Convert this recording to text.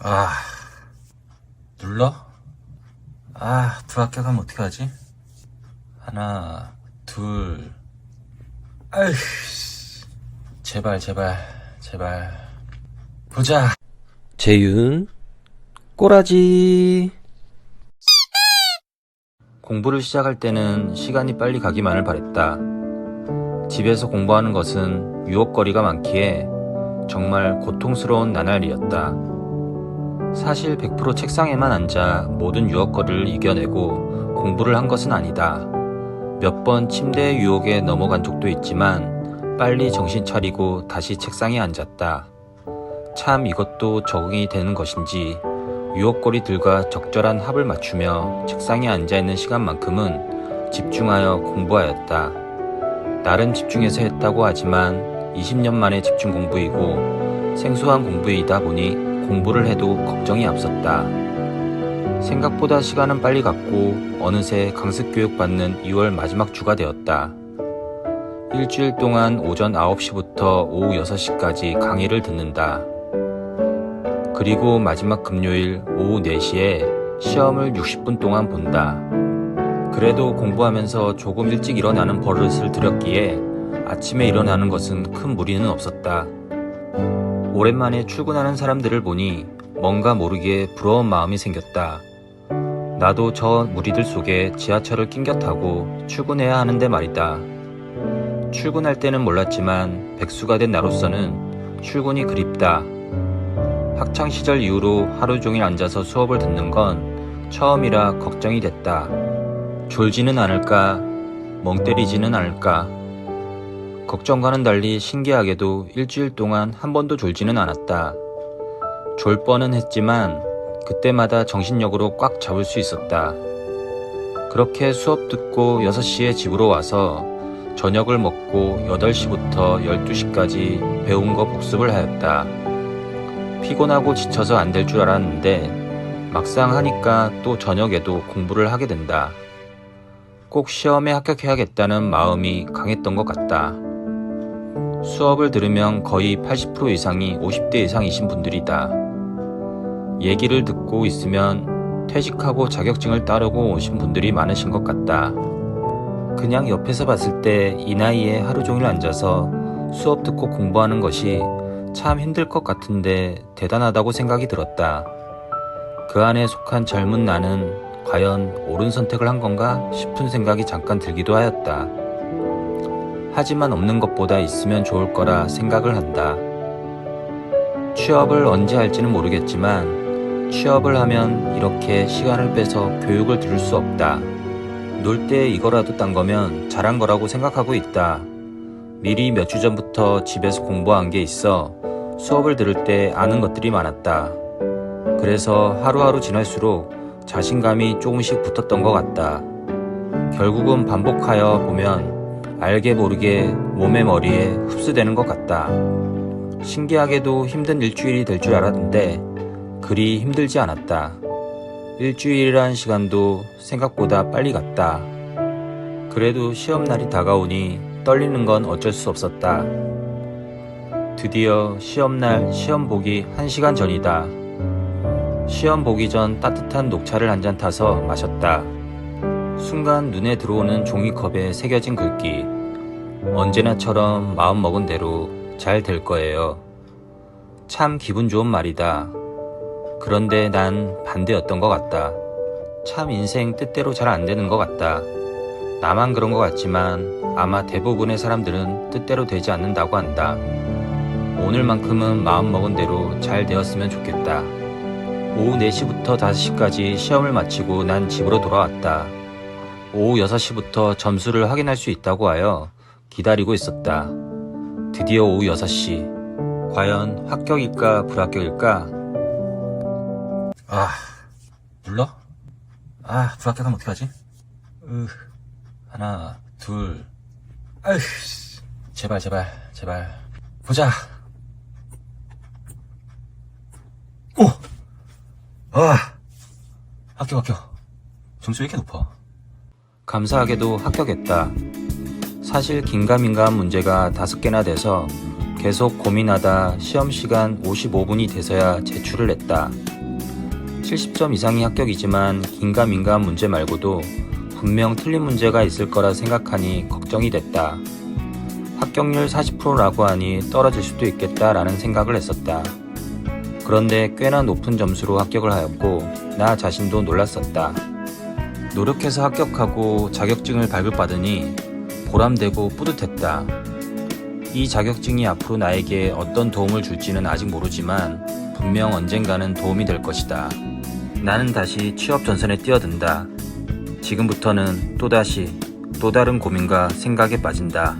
아, 눌러? 아, 불합격하면 어떡하지? 하나, 둘, 아휴, 제발. 보자. 재윤, 꼬라지. 공부를 시작할 때는 시간이 빨리 가기만을 바랬다. 집에서 공부하는 것은 유혹거리가 많기에 정말 고통스러운 나날이었다. 사실 100% 책상에만 앉아 모든 유혹거리를 이겨내고 공부를 한 것은 아니다. 몇 번 침대의 유혹에 넘어간 적도 있지만 빨리 정신 차리고 다시 책상에 앉았다. 참 이것도 적응이 되는 것인지 유혹거리들과 적절한 합을 맞추며 책상에 앉아있는 시간만큼은 집중하여 공부하였다. 나름 집중해서 했다고 하지만 20년 만의 집중 공부이고 생소한 공부이다 보니 공부를 해도 걱정이 앞섰다. 생각보다 시간은 빨리 갔고 어느새 강습 교육받는 2월 마지막 주가 되었다. 일주일 동안 오전 9시부터 오후 6시까지 강의를 듣는다. 그리고 마지막 금요일 오후 4시에 시험을 60분 동안 본다. 그래도 공부하면서 조금 일찍 일어나는 버릇을 들였기에 아침에 일어나는 것은 큰 무리는 없었다. 오랜만에 출근하는 사람들을 보니 뭔가 모르게 부러운 마음이 생겼다. 나도 저 무리들 속에 지하철을 낑겨 타고 출근해야 하는데 말이다. 출근할 때는 몰랐지만 백수가 된 나로서는 출근이 그립다. 학창시절 이후로 하루 종일 앉아서 수업을 듣는 건 처음이라 걱정이 됐다. 졸지는 않을까, 멍 때리지는 않을까. 걱정과는 달리 신기하게도 일주일 동안 한 번도 졸지는 않았다. 졸 뻔은 했지만 그때마다 정신력으로 꽉 잡을 수 있었다. 그렇게 수업 듣고 6시에 집으로 와서 저녁을 먹고 8시부터 12시까지 배운 거 복습을 하였다. 피곤하고 지쳐서 안 될 줄 알았는데 막상 하니까 또 저녁에도 공부를 하게 된다. 꼭 시험에 합격해야겠다는 마음이 강했던 것 같다. 수업을 들으면 거의 80% 이상이 50대 이상이신 분들이다. 얘기를 듣고 있으면 퇴직하고 자격증을 따르고 오신 분들이 많으신 것 같다. 그냥 옆에서 봤을 때 이 나이에 하루 종일 앉아서 수업 듣고 공부하는 것이 참 힘들 것 같은데 대단하다고 생각이 들었다. 그 안에 속한 젊은 나는 과연 옳은 선택을 한 건가 싶은 생각이 잠깐 들기도 하였다. 하지만 없는 것보다 있으면 좋을 거라 생각을 한다. 취업을 언제 할지는 모르겠지만 취업을 하면 이렇게 시간을 빼서 교육을 들을 수 없다. 놀 때 이거라도 딴 거면 잘한 거라고 생각하고 있다. 미리 몇 주 전부터 집에서 공부한 게 있어 수업을 들을 때 아는 것들이 많았다. 그래서 하루하루 지날수록 자신감이 조금씩 붙었던 것 같다. 결국은 반복하여 보면 알게 모르게 몸의 머리에 흡수되는 것 같다. 신기하게도 힘든 일주일이 될 줄 알았는데 그리 힘들지 않았다. 일주일이란 시간도 생각보다 빨리 갔다. 그래도 시험날이 다가오니 떨리는 건 어쩔 수 없었다. 드디어 시험날 시험 보기 1시간 전이다. 시험 보기 전 따뜻한 녹차를 한 잔 타서 마셨다. 순간 눈에 들어오는 종이컵에 새겨진 글귀. 언제나처럼 마음먹은 대로 잘 될 거예요. 참 기분 좋은 말이다. 그런데 난 반대였던 것 같다. 참 인생 뜻대로 잘 안 되는 것 같다. 나만 그런 것 같지만 아마 대부분의 사람들은 뜻대로 되지 않는다고 한다. 오늘만큼은 마음먹은 대로 잘 되었으면 좋겠다. 오후 4시부터 5시까지 시험을 마치고 난 집으로 돌아왔다. 오후 6시부터 점수를 확인할 수 있다고 하여 기다리고 있었다. 드디어 오후 6시. 과연 합격일까 불합격일까? 아, 눌러? 아, 불합격하면 어떡하지? 하나, 둘, 아휴, 제발. 보자. 오! 합격. 점수 왜 이렇게 높아? 감사하게도 합격했다. 사실 긴가민가한 문제가 5개나 돼서 계속 고민하다 시험 시간 55분이 돼서야 제출을 했다. 70점 이상이 합격이지만 긴가민가한 문제 말고도 분명 틀린 문제가 있을 거라 생각하니 걱정이 됐다. 합격률 40%라고 하니 떨어질 수도 있겠다라는 생각을 했었다. 그런데 꽤나 높은 점수로 합격을 하였고 나 자신도 놀랐었다. 노력해서 합격하고 자격증을 발급받으니 보람되고 뿌듯했다. 이 자격증이 앞으로 나에게 어떤 도움을 줄지는 아직 모르지만 분명 언젠가는 도움이 될 것이다. 나는 다시 취업 전선에 뛰어든다. 지금부터는 또다시 또 다른 고민과 생각에 빠진다.